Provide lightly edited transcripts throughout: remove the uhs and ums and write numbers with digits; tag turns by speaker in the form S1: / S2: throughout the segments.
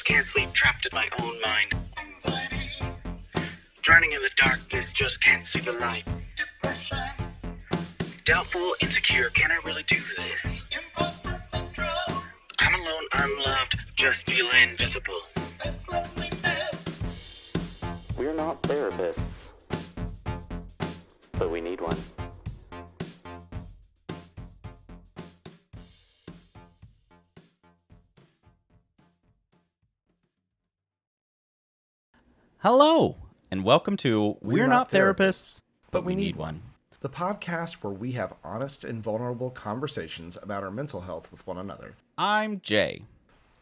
S1: can't sleep, trapped in my own mind. Anxiety. Drowning in the darkness, just can't see the light. Depression. Doubtful, insecure, can I really do this? Imposter syndrome. I'm alone, unloved, just feel invisible. That's loneliness. We're not therapists, but we need one.
S2: Hello, and welcome to We're Not Therapists, but we need one.
S3: The podcast where we have honest and vulnerable conversations about our mental health with one another.
S2: I'm Jay.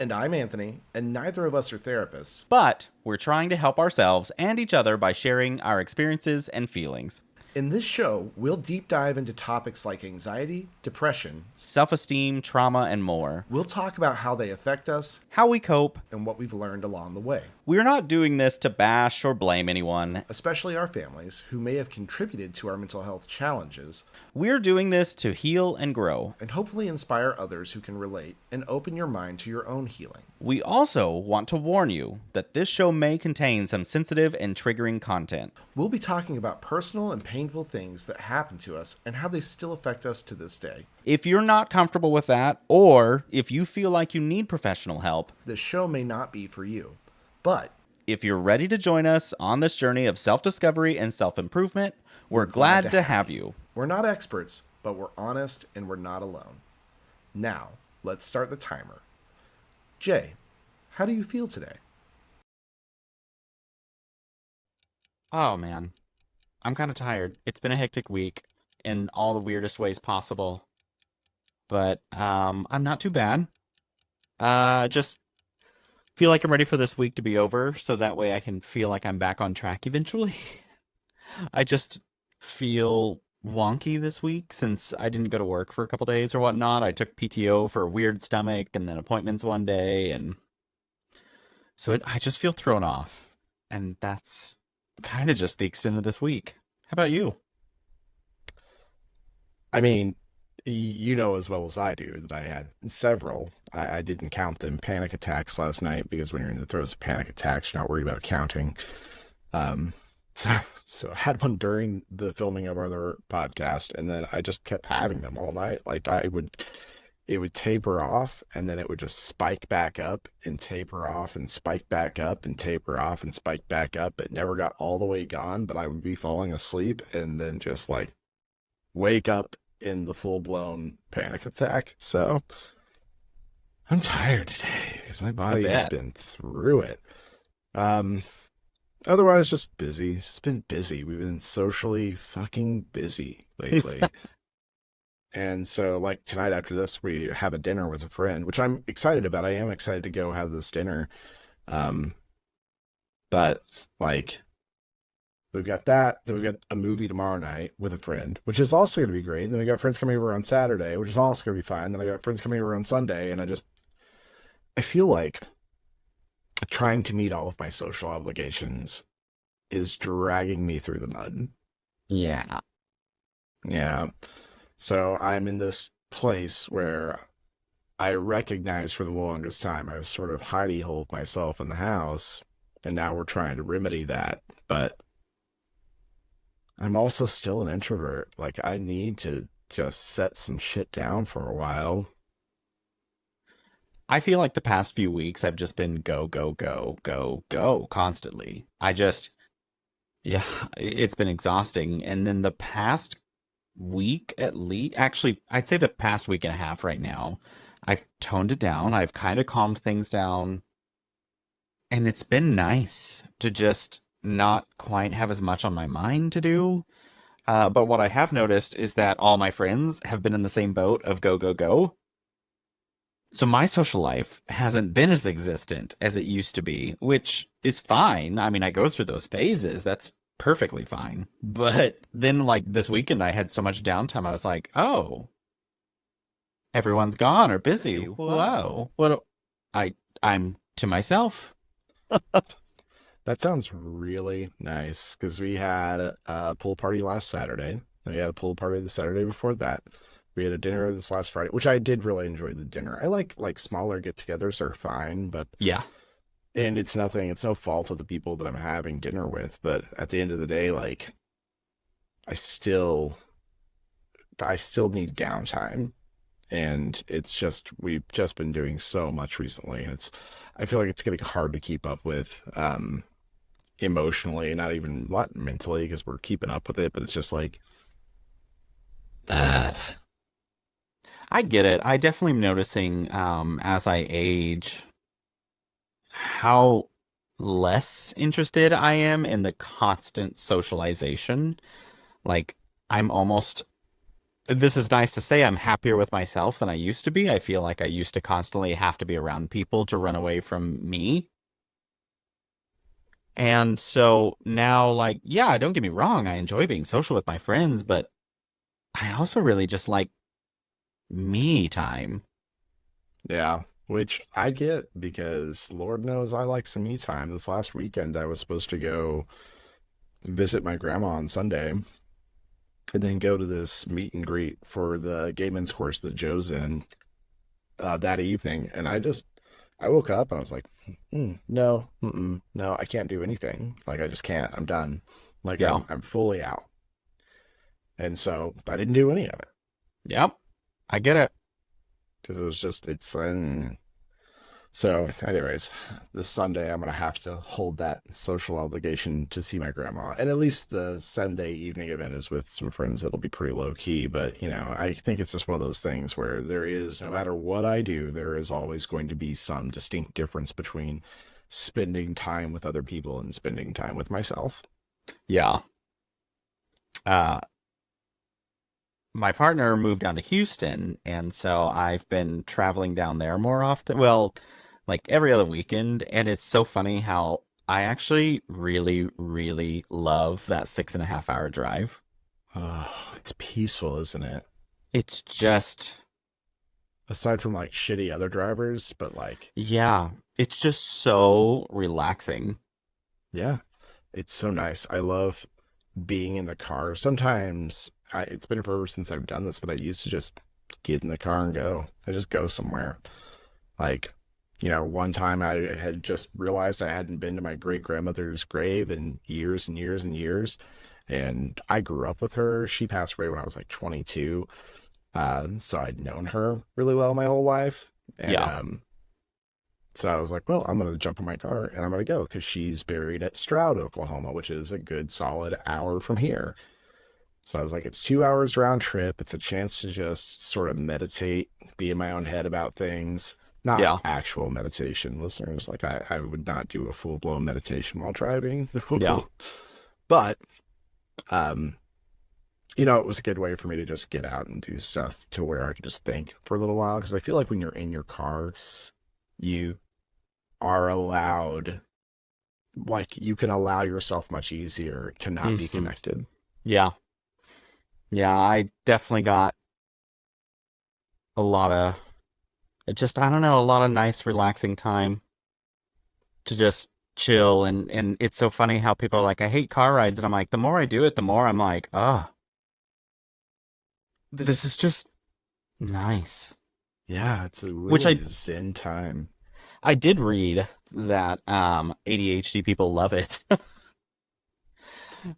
S3: And I'm Anthony, and neither of us are therapists.
S2: But we're trying to help ourselves and each other by sharing our experiences and feelings.
S3: In this show, we'll deep dive into topics like anxiety, depression,
S2: self-esteem, trauma, and more.
S3: We'll talk about how they affect us,
S2: how we cope,
S3: and what we've learned along the way.
S2: We're not doing this to bash or blame anyone,
S3: especially our families who may have contributed to our mental health challenges.
S2: We're doing this to heal and grow,
S3: and hopefully inspire others who can relate and open your mind to your own healing.
S2: We also want to warn you that this show may contain some sensitive and triggering content.
S3: We'll be talking about personal and painful things that happen to us and how they still affect us to this day.
S2: If you're not comfortable with that, or if you feel like you need professional help,
S3: this show may not be for you. But
S2: if you're ready to join us on this journey of self-discovery and self-improvement, we're glad to have you.
S3: We're not experts, but we're honest and we're not alone. Now, let's start the timer. Jay, how do you feel today?
S4: Oh, man. I'm kind of tired. It's been a hectic week in all the weirdest ways possible. But I'm not too bad. Just feel like I'm ready for this week to be over, so that way I can feel like I'm back on track eventually. I just feel wonky this week since I didn't go to work for a couple days or whatnot. I took PTO for a weird stomach and then appointments one day, and so I just feel thrown off. And that's kind of just the extent of this week. How about you?
S5: I mean, you know as well as I do that I had several. I didn't count them panic attacks last night because when you're in the throes of panic attacks, you're not worried about counting. So I had one during the filming of our other podcast, and then I just kept having them all night. Like it would taper off, and then it would just spike back up and taper off and spike back up and taper off and spike back up. It never got all the way gone, but I would be falling asleep and then just like wake up in the full-blown panic attack. So I'm tired today because my body has been through it. Otherwise, just busy. It's been busy. We've been socially fucking busy lately. And so, like, tonight after this, we have a dinner with a friend, which I'm excited about. I am excited to go have this dinner. But, like, we've got that. Then we've got a movie tomorrow night with a friend, which is also going to be great. Then we got friends coming over on Saturday, which is also going to be fine. Then I got friends coming over on Sunday, and I feel like trying to meet all of my social obligations is dragging me through the mud.
S4: Yeah.
S5: So I'm in this place where I recognize for the longest time I was sort of hidey-holed myself in the house, and now we're trying to remedy that. But I'm also still an introvert. Like, I need to just set some shit down for a while.
S4: I feel like the past few weeks I've just been go, go, go, go, go constantly. It's been exhausting. And then the past week at least, actually, I'd say the past week and a half right now, I've toned it down. I've kind of calmed things down. And it's been nice to just not quite have as much on my mind to do. But what I have noticed is that all my friends have been in the same boat of go, go, go. So my social life hasn't been as existent as it used to be, which is fine. I mean, I go through those phases. That's perfectly fine. But then, like, this weekend, I had so much downtime. I was like, oh, everyone's gone or busy. Whoa. I'm to myself.
S5: That sounds really nice, because we had a pool party last Saturday. And we had a pool party the Saturday before that. We had a dinner this last Friday, which I did really enjoy the dinner. I like smaller get-togethers are fine, but
S4: yeah,
S5: And it's no fault of the people that I'm having dinner with, but at the end of the day, like, I still, I still need downtime. And it's just, we've just been doing so much recently. And I feel like it's getting hard to keep up with, emotionally, not even what mentally, because we're keeping up with it, but it's just like,
S4: I get it. I definitely am noticing as I age how less interested I am in the constant socialization. Like, I'm almost, this is nice to say, I'm happier with myself than I used to be. I feel like I used to constantly have to be around people to run away from me. And so now, like, yeah, don't get me wrong, I enjoy being social with my friends, but I also really just like me time.
S5: yeah, which I get because Lord knows I like some me time. This last weekend, I was supposed to go visit my grandma on Sunday and then go to this meet and greet for the gay men's course that Joe's in that evening. And I woke up and I was like, no, no, I can't do anything. Like, I just can't. I'm done. Like,
S4: Yeah.
S5: I'm fully out. And so I didn't do any of it
S4: Yep. I get it.
S5: because it was just, so, anyways, this Sunday I'm gonna have to hold that social obligation to see my grandma, and at least the Sunday evening event is with some friends that'll be pretty low key. But I think it's just one of those things where there is, no matter what I do, there is always going to be some distinct difference between spending time with other people and spending time with myself.
S4: Yeah. Uh, my partner moved down to Houston, and so I've been traveling down there more often. Well, like every other weekend, and it's so funny how I actually really, really love that 6.5 hour drive.
S5: Oh, it's peaceful, isn't it?
S4: It's just,
S5: Aside from like shitty other drivers, but like,
S4: yeah, it's just so relaxing.
S5: yeah, it's so nice. I love being in the car. Sometimes it's been forever since I've done this, but I used to just get in the car and go. I just go somewhere. Like, one time I had just realized I hadn't been to my great grandmother's grave in years and years and years. And I grew up with her. She passed away when I was like 22. So I'd known her really well my whole life. And
S4: Yeah.
S5: so I was like, well, I'm going to jump in my car and I'm going to go because she's buried at Stroud, Oklahoma, which is a good solid hour from here. So I was like, it's 2 hours round trip. It's a chance to just sort of meditate, be in my own head about things. Not
S4: Yeah.
S5: actual meditation, listeners. Like, I would not do a full blown meditation while driving.
S4: Yeah.
S5: But, it was a good way for me to just get out and do stuff to where I could just think for a little while. Because I feel like when you're in your cars, you are allowed, like, you can allow yourself much easier to not be
S4: Mhm.
S5: connected.
S4: Yeah. Yeah, I definitely got a lot of, I don't know, a lot of nice, relaxing time to just chill. And it's so funny how people are like, I hate car rides. And I'm like, the more I do it, the more I'm like, oh, this is just nice.
S5: Yeah, it's a really
S4: Which
S5: zen time.
S4: I did read that ADHD people love it.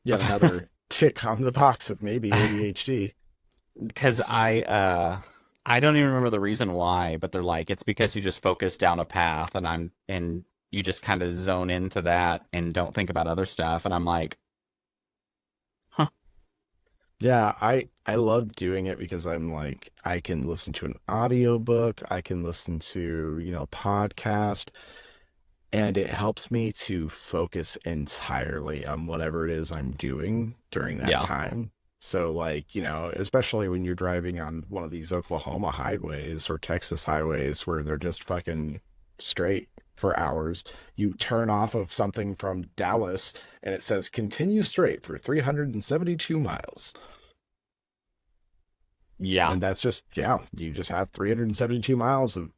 S5: Yet another tick on the box of maybe ADHD.
S4: Because I don't even remember the reason why, but they're like, it's because you just focus down a path and you just kind of zone into that and don't think about other stuff. And I'm like, huh.
S5: Yeah, I love doing it because I'm like, I can listen to an audiobook, I can listen to, a podcast, and it helps me to focus entirely on whatever it is I'm doing during that
S4: Yeah.
S5: time. So like, especially when you're driving on one of these Oklahoma highways or Texas highways where they're just fucking straight for hours, you turn off of something from Dallas and it says continue straight for 372 miles.
S4: Yeah.
S5: And that's just, you just have 372 miles of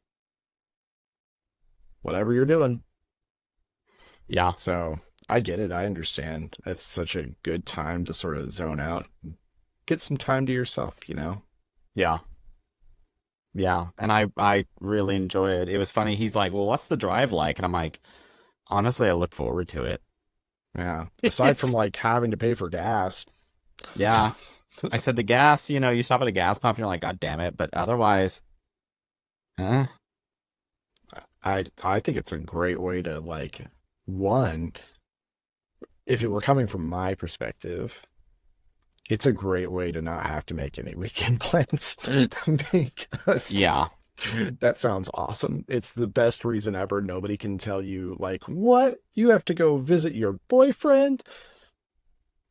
S5: whatever you're doing.
S4: Yeah.
S5: So I get it. I understand. It's such a good time to sort of zone out, get some time to yourself,
S4: Yeah. Yeah. And I really enjoy it. It was funny. He's like, well, what's the drive like? And I'm like, honestly, I look forward to it.
S5: Yeah. Aside from like having to pay for gas.
S4: Yeah. I said the gas, you stop at a gas pump and you're like, God damn it. But otherwise, eh,
S5: I think it's a great way to like, one, if it were coming from my perspective, it's a great way to not have to make any weekend plans because
S4: yeah.
S5: that sounds awesome. It's the best reason ever. Nobody can tell you like, what? You have to go visit your boyfriend?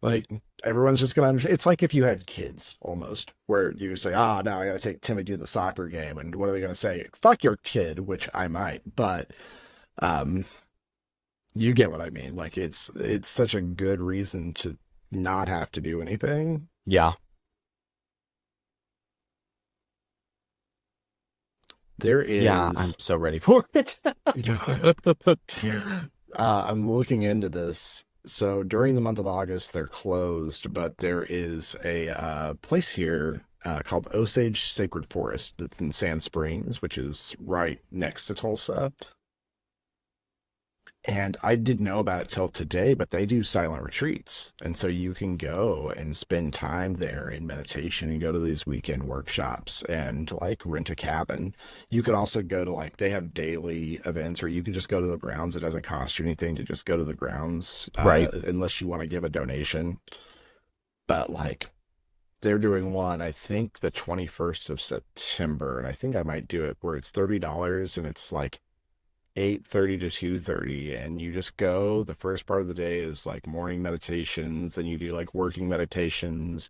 S5: Like, everyone's just gonna understand. It's like if you had kids almost, where you say, no, I gotta take Timmy to the soccer game, and what are they gonna say? Fuck your kid, which I might, but you get what I mean. Like, it's such a good reason to not have to do anything.
S4: Yeah.
S5: There is
S4: Yeah, I'm so ready for it.
S5: I'm looking into this. So during the month of August, they're closed, but there is a place here called Osage Sacred Forest that's in Sand Springs, which is right next to Tulsa. And I didn't know about it till today, but they do silent retreats. And so you can go and spend time there in meditation and go to these weekend workshops and like rent a cabin. You can also go to like, they have daily events, or you can just go to the grounds. It doesn't cost you anything to just go to the grounds,
S4: Right.
S5: unless you want to give a donation. But like, they're doing one, I think the 21st of September, and I think I might do it, where it's $30 and it's like 8:30 to 2:30, and you just go. The first part of the day is like morning meditations, then you do like working meditations,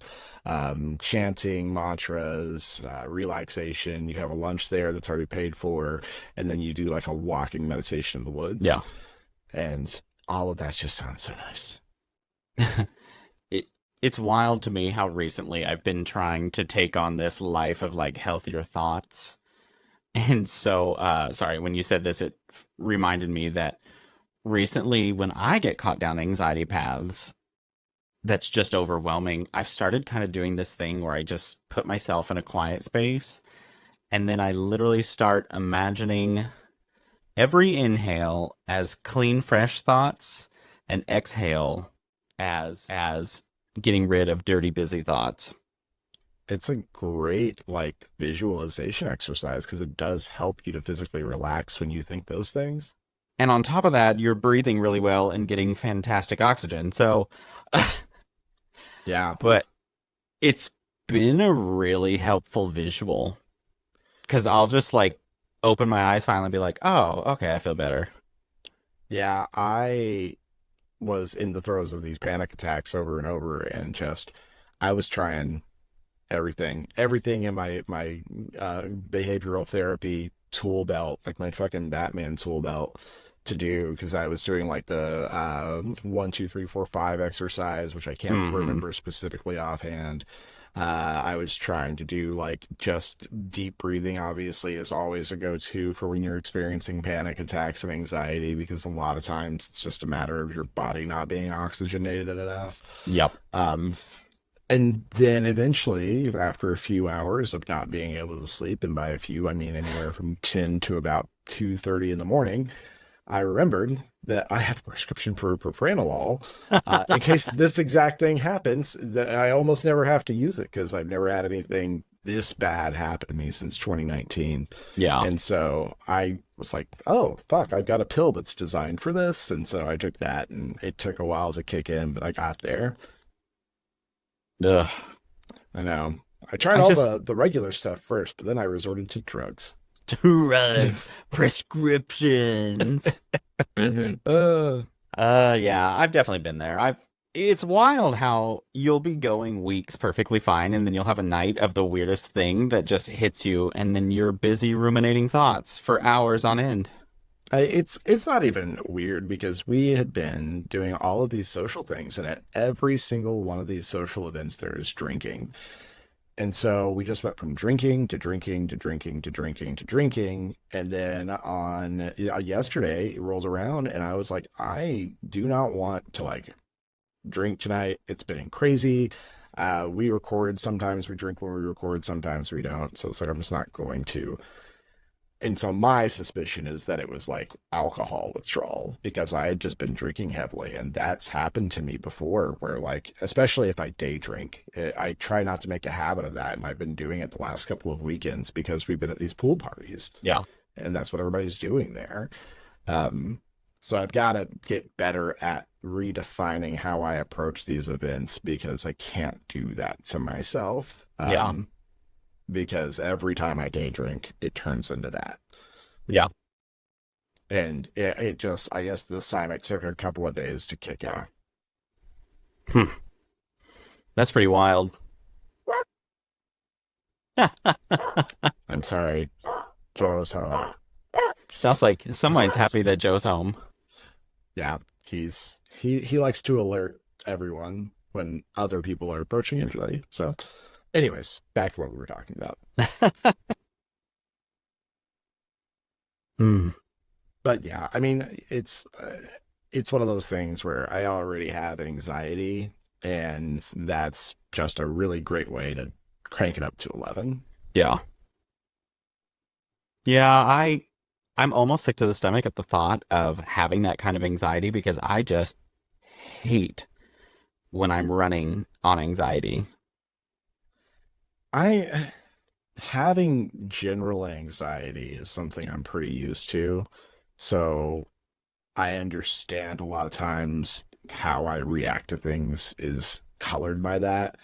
S5: chanting mantras, relaxation. You have a lunch there that's already paid for, and then you do like a walking meditation in the woods.
S4: Yeah.
S5: And all of that just sounds so nice.
S4: It's wild to me how recently I've been trying to take on this life of like healthier thoughts. And so, sorry, when you said this, it reminded me that recently when I get caught down anxiety paths, that's just overwhelming. I've started kind of doing this thing where I just put myself in a quiet space, and then I literally start imagining every inhale as clean, fresh thoughts, and exhale as getting rid of dirty, busy thoughts.
S5: It's a great like visualization exercise because it does help you to physically relax when you think those things.
S4: And on top of that, you're breathing really well and getting fantastic oxygen. So,
S5: Yeah.
S4: but it's been a really helpful visual because I'll just like open my eyes finally and be like, oh, okay, I feel better.
S5: Yeah, I was in the throes of these panic attacks over and over, and just I was trying everything in my behavioral therapy tool belt, like my fucking Batman tool belt, to do, because I was doing like the 1 2 3 4 5 exercise, which I can't remember specifically offhand. I was trying to do like just deep breathing, obviously, is always a go-to for when you're experiencing panic attacks and anxiety, because a lot of times it's just a matter of your body not being oxygenated enough.
S4: Yep.
S5: And then eventually, after a few hours of not being able to sleep, and by a few, I mean anywhere from 10 to about 2:30 in the morning, I remembered that I have a prescription for propranolol in case this exact thing happens, that I almost never have to use it because I've never had anything this bad happen to me since 2019.
S4: Yeah.
S5: And so I was like, oh, fuck, I've got a pill that's designed for this. And so I took that, and it took a while to kick in, but I got there.
S4: Ugh.
S5: I know. I tried the regular stuff first, but then I resorted to drugs.
S4: Drug prescriptions. Yeah, I've definitely been there. It's wild how you'll be going weeks perfectly fine, and then you'll have a night of the weirdest thing that just hits you, and then you're busy ruminating thoughts for hours on end.
S5: It's not even weird, because we had been doing all of these social things, and at every single one of these social events there is drinking. And so we just went from drinking to drinking to drinking to drinking to drinking. And then on yesterday it rolled around, and I was like, I do not want to like drink tonight. It's been crazy. We record, sometimes we drink when we record, sometimes we don't. So it's like, I'm just not going to. And so my suspicion is that it was like alcohol withdrawal because I had just been drinking heavily. And that's happened to me before where like, especially if I day drink, I try not to make a habit of that. And I've been doing it the last couple of weekends because we've been at these pool parties
S4: Yeah.
S5: and that's what everybody's doing there. So I've got to get better at redefining how I approach these events because I can't do that to myself.
S4: Yeah.
S5: Because every time I day drink, it turns into that.
S4: Yeah.
S5: And it just, I guess this time it took a couple of days to kick out.
S4: That's pretty wild.
S5: I'm sorry. Joe's home.
S4: Sounds like somebody's happy that Joe's home.
S5: Yeah, he likes to alert everyone when other people are approaching usually. So anyways, back to what we were talking about. But yeah, I mean, it's one of those things where I already have anxiety, and that's just a really great way to crank it up to 11.
S4: Yeah. Yeah, I'm almost sick to the stomach at the thought of having that kind of anxiety because I just hate when I'm running on anxiety.
S5: Having general anxiety is something I'm pretty used to. So I understand a lot of times how I react to things is colored by that.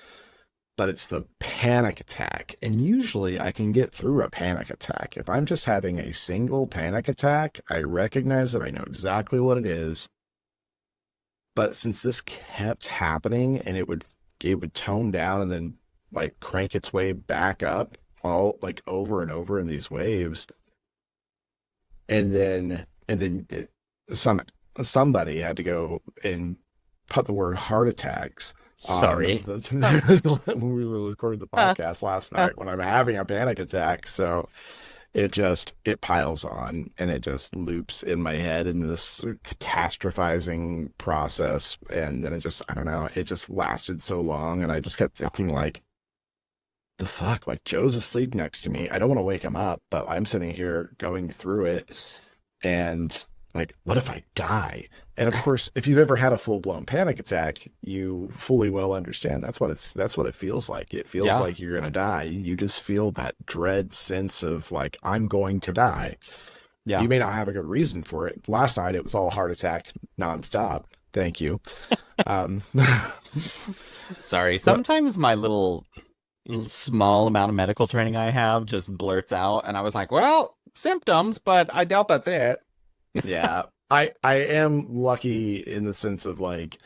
S5: But it's the panic attack. And usually I can get through a panic attack. If I'm just having a single panic attack, I recognize that I know exactly what it is. But since this kept happening and it would tone down and then like crank its way back up all like over and over in these waves. And then somebody had to go and put the word heart attacks.
S4: Sorry.
S5: When we were recording the podcast last night when I'm having a panic attack. So it piles on and it just loops in my head in this catastrophizing process. And then I don't know, it just lasted so long. And I just kept thinking like, the fuck, like Joe's asleep next to me. I don't want to wake him up, but I'm sitting here going through it. And like, what if I die? And of course, if you've ever had a full-blown panic attack, you fully well understand that's what it feels like. It feels like you're gonna die. You just feel that dread sense of like, I'm going to die.
S4: Yeah.
S5: You may not have a good reason for it. Last night it was all heart attack nonstop. Thank you.
S4: Sorry. Sometimes my little small amount of medical training I have just blurts out, and I was like, well, symptoms, but I doubt that's it.
S5: Yeah. I am lucky in the sense of like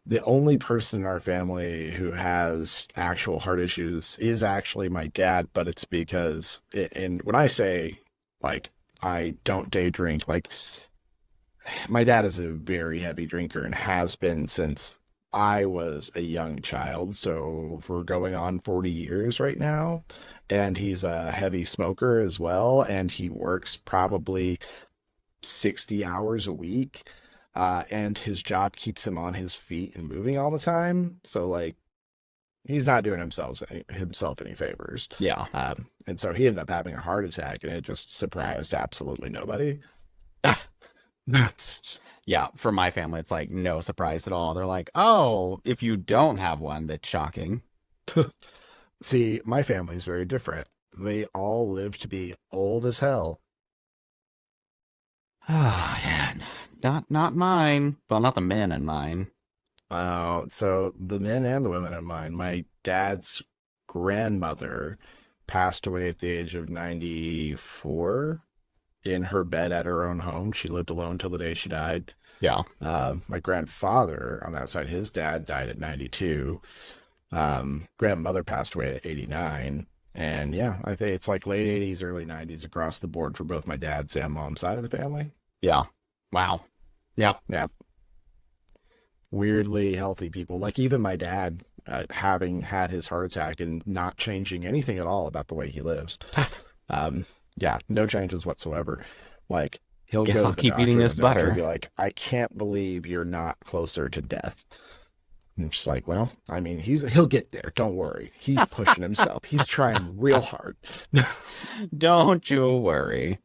S5: the only person in our family who has actual heart issues is actually my dad, but it's because and when I say like I don't day drink, like my dad is a very heavy drinker and has been since I was a young child. So we're going on 40 years right now, and he's a heavy smoker as well, and he works probably 60 hours a week, and his job keeps him on his feet and moving all the time. So like he's not doing himself any favors.
S4: Yeah.
S5: And so he ended up having a heart attack, and it just surprised absolutely nobody.
S4: Yeah, for my family, it's like no surprise at all. They're like, oh, if you don't have one, that's shocking.
S5: See, my family's very different. They all live to be old as hell.
S4: Oh, yeah, not mine. Well, not the men in mine.
S5: So the men and the women in mine, my dad's grandmother passed away at the age of 94 in her bed at her own home. She lived alone till the day she died.
S4: Yeah.
S5: My grandfather on that side, his dad died at 92. Grandmother passed away at 89. And yeah, I think it's like late 80s, early 90s across the board for both my dad's and mom's side of the family.
S4: Yeah. Wow. Yeah.
S5: Yeah. Weirdly healthy people. Like even my dad, having had his heart attack and not changing anything at all about the way he lives. Yeah, no changes whatsoever. Like he'll
S4: Guess
S5: go
S4: I'll
S5: to the
S4: keep
S5: doctor,
S4: eating this
S5: and the doctor will
S4: butter.
S5: be like, I can't believe you're not closer to death. And it's just like, well, I mean, he'll get there. Don't worry. He's pushing himself. He's trying real hard.
S4: Don't you worry.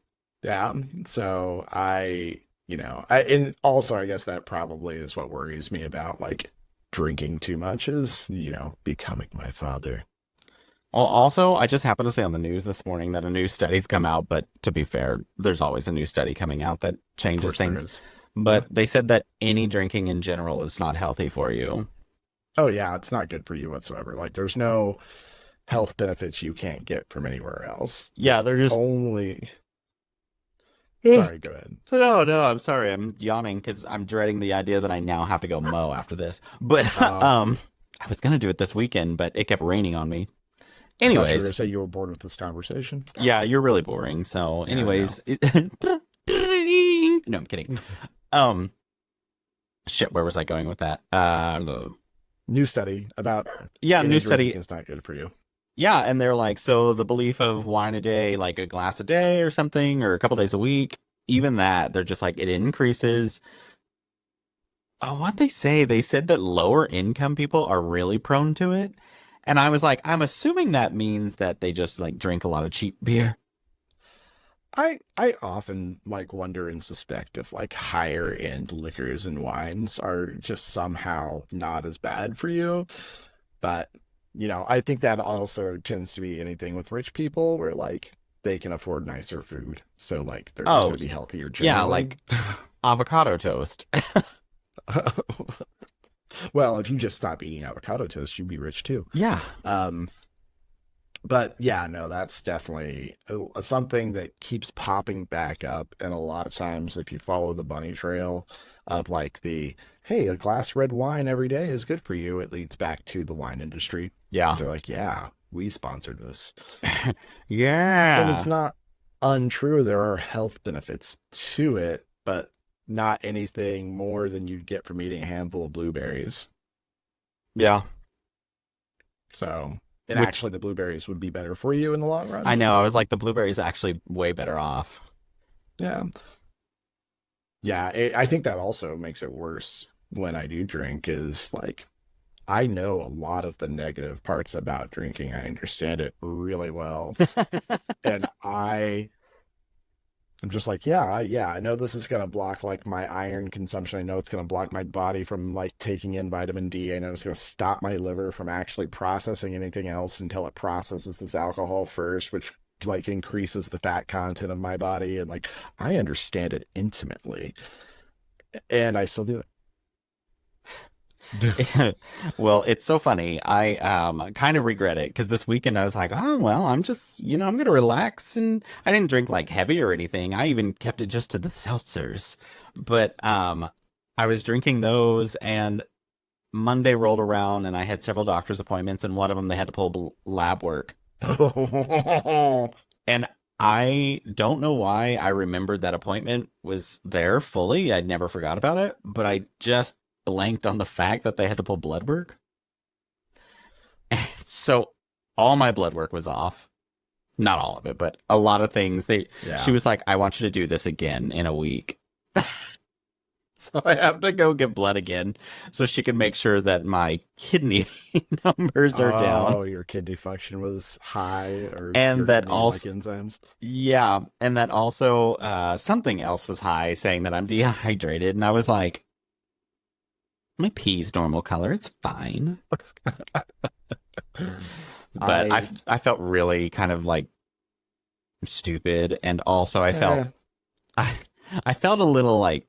S5: Yeah. So and also I guess that probably is what worries me about like drinking too much is, becoming my father.
S4: Well, also, I just happened to say on the news this morning that a new study's come out, but to be fair, there's always a new study coming out that
S5: Of
S4: changes
S5: course there
S4: things.
S5: is. Yeah.
S4: But they said that any drinking in general is not healthy for you.
S5: Oh yeah, it's not good for you whatsoever. Like there's no health benefits you can't get from anywhere else.
S4: Yeah, they're just.
S5: Only Sorry, go ahead.
S4: No, no, I'm sorry. I'm yawning because I'm dreading the idea that I now have to go mow after this. But
S5: Oh.
S4: I was gonna do it this weekend, but it kept raining on me.
S5: I thought you were
S4: Anyways,
S5: gonna say you were bored with this conversation.
S4: yeah, you're really boring. So,
S5: Yeah, I
S4: anyways, no, I'm kidding. Shit, where was I going with that?
S5: New study about
S4: Yeah,
S5: any
S4: new
S5: drinking
S4: study.
S5: is not good for you.
S4: Yeah, and they're like, so the belief of wine a day, like a glass a day or something, or a couple days a week, even that, they're just like, it increases. Oh, what they say? They said that lower income people are really prone to it. And I was like, I'm assuming that means that they just like drink a lot of cheap beer.
S5: I often like wonder and suspect if like higher end liquors and wines are just somehow not as bad for you. But, I think that also tends to be anything with rich people where like they can afford nicer food. So like they're just
S4: Oh,
S5: gonna be healthier
S4: yeah,
S5: generally.
S4: like avocado toast.
S5: Well, if you just stop eating avocado toast, you'd be rich too.
S4: Yeah.
S5: But yeah, no, that's definitely something that keeps popping back up. And a lot of times, if you follow the bunny trail of like hey, a glass of red wine every day is good for you, it leads back to the wine industry.
S4: Yeah.
S5: They're like, yeah, we sponsored this. And
S4: Yeah.
S5: it's not untrue. There are health benefits to it, but not anything more than you'd get from eating a handful of blueberries.
S4: Yeah.
S5: So, and
S4: Which
S5: actually, the blueberries would be better for you in the long run.
S4: I know. I was like, the blueberries actually way better off.
S5: Yeah. Yeah, I think that also makes it worse when I do drink is like I know a lot of the negative parts about drinking. I understand it really well. And I'm just like, yeah, I know this is gonna block like my iron consumption. I know it's gonna block my body from like taking in vitamin D. I know it's gonna stop my liver from actually processing anything else until it processes this alcohol first, which like increases the fat content of my body. And like I understand it intimately, and I still do it.
S4: Well, it's so funny. I kind of regret it because this weekend I was like, oh well, I'm just I'm gonna relax, and I didn't drink like heavy or anything. I even kept it just to the seltzers. But I was drinking those, and Monday rolled around, and I had several doctor's appointments, and one of them they had to pull lab work, and I don't know why I remembered that appointment was there fully. I never forgot about it, but I just blanked on the fact that they had to pull blood work. And so all my blood work was off. Not all of it, but a lot of things.
S5: Yeah.
S4: She was like, I want you to do this again in a week. So I have to go get blood again so she can make sure that my kidney numbers are down.
S5: Oh, your kidney function was high, or
S4: And
S5: your
S4: that
S5: kidney,
S4: also,
S5: like enzymes.
S4: yeah, and that also something else was high, saying that I'm dehydrated. And I was like, my pee's normal color. It's fine. But I felt really kind of like stupid, and also I felt I felt a little like,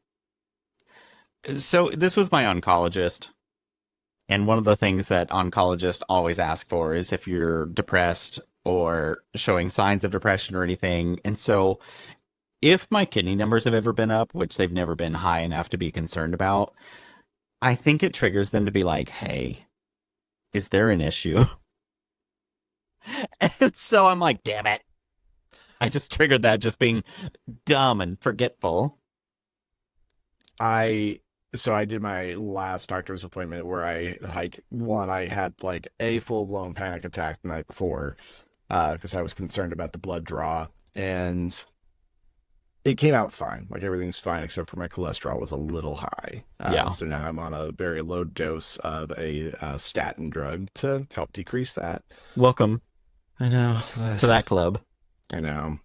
S4: so this was my oncologist, and one of the things that oncologists always ask for is if you're depressed or showing signs of depression or anything. And so if my kidney numbers have ever been up, which they've never been high enough to be concerned about, I think it triggers them to be like, hey, is there an issue? And so I'm like, damn it. I just triggered that, just being dumb and forgetful.
S5: So I did my last doctor's appointment where I had like a full-blown panic attack the night before because I was concerned about the blood draw, and it came out fine. Like everything's fine except for my cholesterol was a little high.
S4: Yeah.
S5: So now I'm on a very low dose of a statin drug to help decrease that.
S4: Welcome
S5: I know.
S4: to that club.
S5: I know.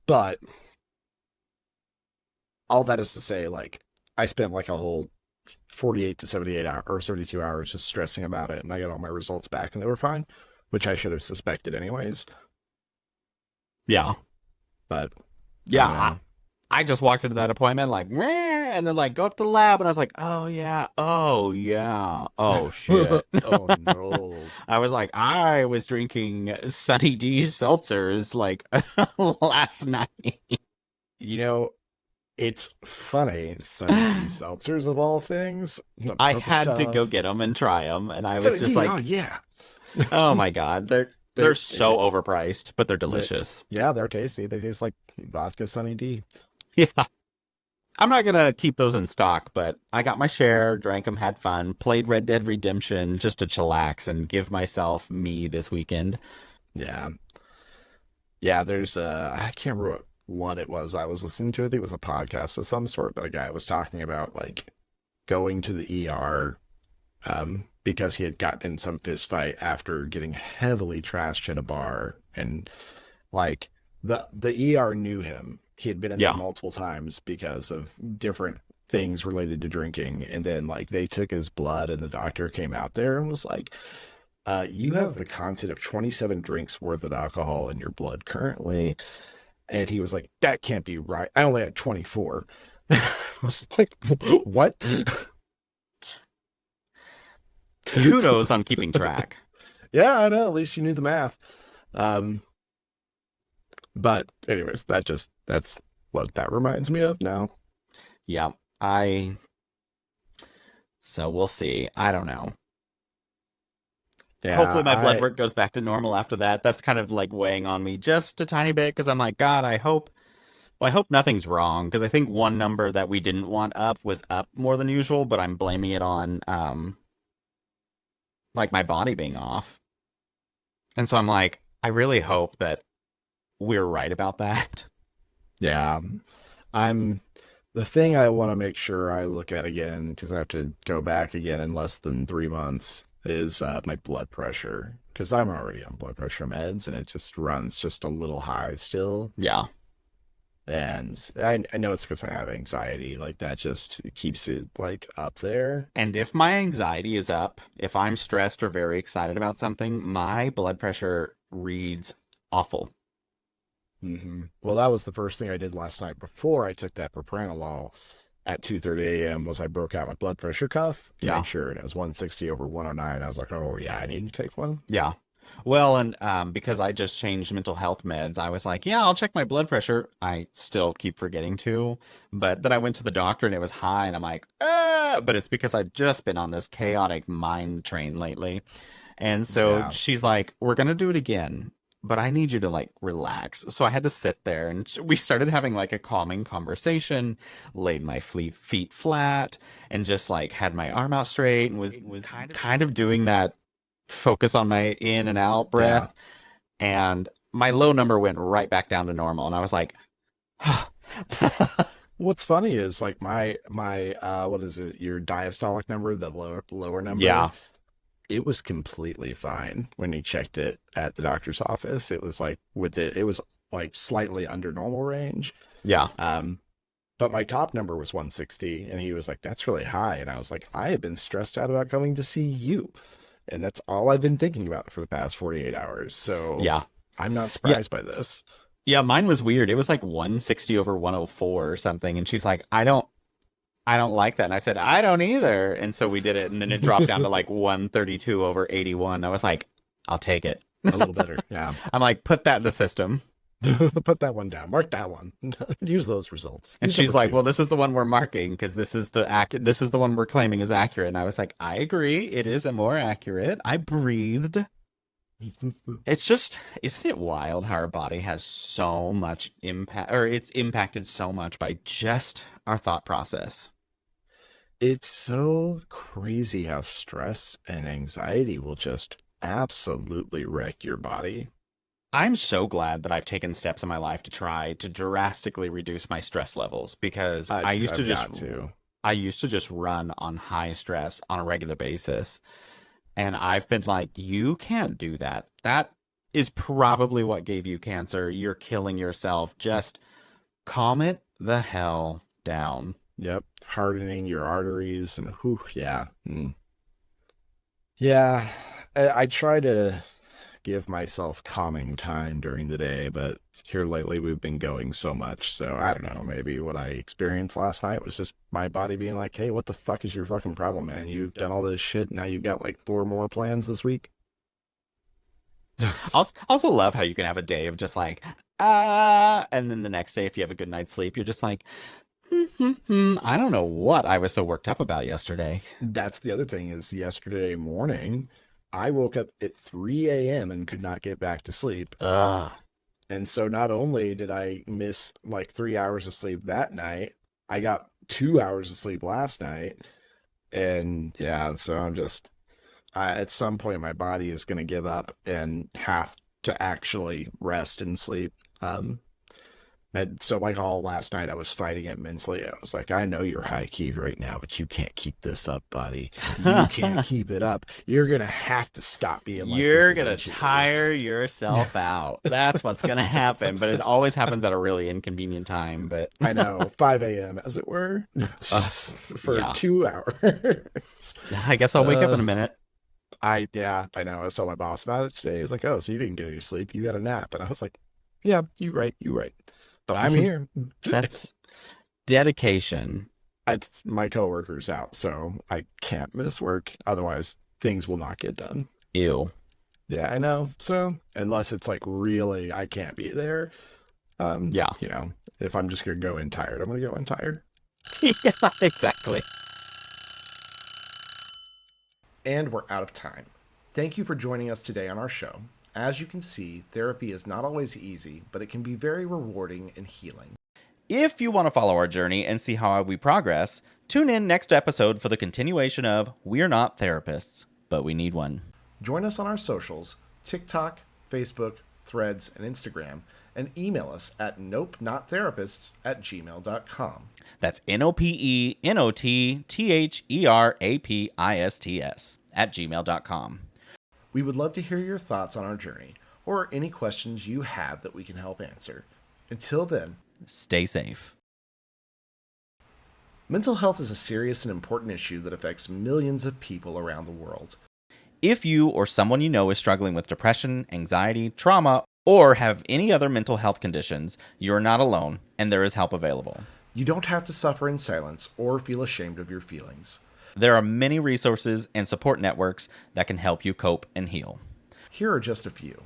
S5: But all that is to say, like, I spent like a whole 48 to 78 hours or 72 hours just stressing about it, and I got all my results back and they were fine, which I should have suspected anyways.
S4: Yeah.
S5: But
S4: Yeah.
S5: I don't know.
S4: I just walked into that appointment like, "Meh," and then like go up to the lab, and I was like, oh yeah, oh shit.
S5: Oh no.
S4: I was like, I was drinking Sunny D seltzers like last night.
S5: You know, it's funny. Sunny D seltzers of all things. The
S4: I
S5: purple
S4: had to go
S5: stuff.
S4: get them and try them, and I was
S5: Sunny
S4: just
S5: D,
S4: like,
S5: oh yeah.
S4: oh my god, they're
S5: They're-
S4: so overpriced, but they're delicious.
S5: Yeah, they're tasty. They taste like vodka Sunny D.
S4: Yeah. I'm not gonna keep those in stock, but I got my share, drank them, had fun, played Red Dead Redemption just to chillax and give myself me this weekend.
S5: Yeah. Yeah, there's I can't remember what one it was I was listening to. I think it was a podcast of some sort, but a guy was talking about like going to the ER because he had gotten in some fist fight after getting heavily trashed in a bar, and like the ER knew him. He had been in there multiple times because of different things related to drinking, and then like they took his blood, and the doctor came out there and was like, you have the content of 27 drinks worth of alcohol in your blood currently. And he was like, that can't be right. I only had 24. I was like, what?
S4: Kudos on keeping track.
S5: Yeah, I know. At least you knew the math. But anyways, that's what that reminds me of now.
S4: Yeah, so we'll see. I don't know.
S5: Yeah,
S4: Hopefully my blood work goes back to normal after that. That's kind of like weighing on me just a tiny bit because I'm like, God, I hope nothing's wrong, because I think one number that we didn't want up was up more than usual, but I'm blaming it on like my body being off. And so I'm like, I really hope that we're right about that.
S5: Yeah. The thing I want to make sure I look at again, because I have to go back again in less than 3 months, is my blood pressure, because I'm already on blood pressure meds and it just runs just a little high still.
S4: Yeah.
S5: And I know it's because I have anxiety, like that just keeps it like up there.
S4: And if my anxiety is up, if I'm stressed or very excited about something, my blood pressure reads awful.
S5: Mm-hmm. Well, that was the first thing I did last night before I took that propranolol at 2:30 a.m. was I broke out my blood pressure cuff to make sure, and it was 160 over 109. I was like, oh yeah, I need to take one.
S4: Yeah. Well, and because I just changed mental health meds, I was like, yeah, I'll check my blood pressure. I still keep forgetting to, but then I went to the doctor and it was high, and I'm like, but it's because I've just been on this chaotic mind train lately. And so she's like, we're going to do it again, but I need you to like relax. So I had to sit there, and we started having like a calming conversation, laid my feet flat, and just like had my arm out straight, and was kind of doing that focus on my in and out breath. And my low number went right back down to normal, and I was like,
S5: What's funny is like my what is it, your diastolic number, the lower number, it was completely fine when he checked it at the doctor's office. It was like it was like slightly under normal range. But my top number was 160, and he was like, that's really high. And I was like, I have been stressed out about coming to see you, and that's all I've been thinking about for the past 48 hours. So I'm not surprised by this.
S4: Yeah, mine was weird. It was like 160 over 104 or something. And she's like, I don't like that. And I said, I don't either. And so we did it. And then it dropped down to like 132 over 81. I was like, I'll take it.
S5: A little better. Yeah.
S4: I'm like, put that in the system.
S5: Put that one down. Mark that one. Use those results.
S4: And she's like, well, this is the one we're marking because this is the one we're claiming is accurate. And I was like, I agree. It is a more accurate. I breathed. It's just, isn't it wild how our body has so much impact, or it's impacted so much by just our thought process?
S5: It's so crazy how stress and anxiety will just absolutely wreck your body.
S4: I'm so glad that I've taken steps in my life to try to drastically reduce my stress levels, because I used to just run on high stress on a regular basis. And I've been like, you can't do that. That is probably what gave you cancer. You're killing yourself. Just calm it the hell down.
S5: Yep. Hardening your arteries and whew, yeah. Yeah. I try to give myself calming time during the day, but here lately we've been going so much. So I don't know. Maybe what I experienced last night was just my body being like, hey, what the fuck is your fucking problem, man? You've done all this shit. Now you've got like 4 more plans this week.
S4: I also love how you can have a day of just like, and then the next day, if you have a good night's sleep, you're just like, I don't know what I was so worked up about yesterday.
S5: That's the other thing is yesterday morning, I woke up at 3 a.m. and could not get back to sleep.
S4: Ugh.
S5: And so not only did I miss like 3 hours of sleep that night, I got 2 hours of sleep last night. And yeah, so I'm just, at some point, my body is going to give up and have to actually rest and sleep. And so like all last night, I was fighting it mentally. I was like, I know you're high key right now, but you can't keep this up, buddy. You can't keep it up. You're going to have to stop being like
S4: You're
S5: this
S4: going to
S5: eventually.
S4: tire yourself out. That's what's going to happen. But it always happens at a really inconvenient time. But
S5: I know, 5 a.m. as it were, for
S4: yeah.
S5: 2 hours.
S4: I guess I'll wake up in a minute.
S5: I know. I was telling my boss about it today. He was like, oh, so you didn't get any sleep. You got a nap. And I was like, yeah, you're right. But I'm here.
S4: That's dedication.
S5: It's my coworker's out, so I can't miss work. Otherwise, things will not get done.
S4: Ew.
S5: Yeah, I know. So unless it's like really, I can't be there.
S4: Yeah.
S5: You know, if I'm just going to go in tired, I'm going to go in tired.
S4: Yeah, exactly.
S3: And we're out of time. Thank you for joining us today on our show. As you can see, therapy is not always easy, but it can be very rewarding and healing.
S2: If you want to follow our journey and see how we progress, tune in next episode for the continuation of We're Not Therapists, but We Need One.
S3: Join us on our socials, TikTok, Facebook, Threads, and Instagram, and email us at nopenotttherapists@gmail.com.
S2: That's NOPENOTTHERAPISTS
S3: We would love to hear your thoughts on our journey, or any questions you have that we can help answer. Until then,
S2: Stay safe.
S3: mental health is a serious and important issue that affects millions of people around the world.
S2: If you or someone you know is struggling with depression, anxiety, trauma, or have any other mental health conditions, you're not alone, and there is help available.
S3: You don't have to suffer in silence or feel ashamed of your feelings.
S2: There are many resources and support networks that can help you cope and heal.
S3: Here are just a few.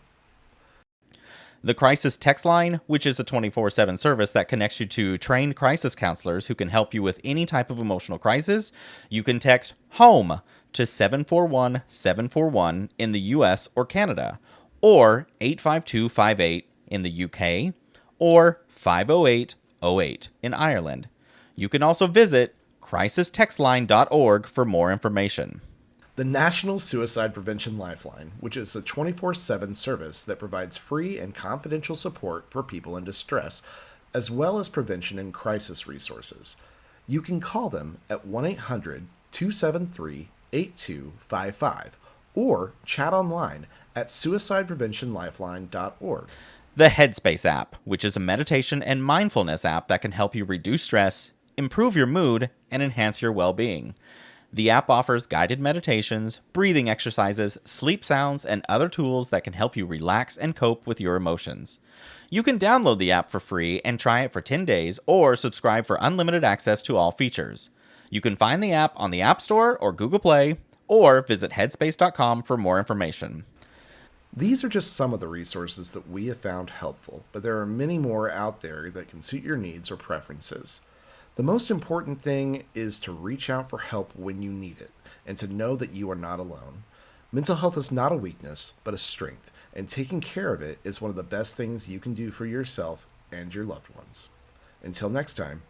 S2: The Crisis Text Line, which is a 24/7 service that connects you to trained crisis counselors who can help you with any type of emotional crisis. You can text HOME to 741-741 in the US or Canada, or 85258 in the UK, or 50808 in Ireland. You can also visit crisistextline.org for more information.
S3: The National Suicide Prevention Lifeline, which is a 24/7 service that provides free and confidential support for people in distress, as well as prevention and crisis resources. You can call them at 1-800-273-8255 or chat online at suicidepreventionlifeline.org.
S2: The Headspace app, which is a meditation and mindfulness app that can help you reduce stress, improve your mood, and enhance your well-being. The app offers guided meditations, breathing exercises, sleep sounds, and other tools that can help you relax and cope with your emotions. You can download the app for free and try it for 10 days or subscribe for unlimited access to all features. You can find the app on the App Store or Google Play, or visit headspace.com for more information.
S3: These are just some of the resources that we have found helpful, but there are many more out there that can suit your needs or preferences. The most important thing is to reach out for help when you need it, and to know that you are not alone. Mental health is not a weakness, but a strength, and taking care of it is one of the best things you can do for yourself and your loved ones. Until next time,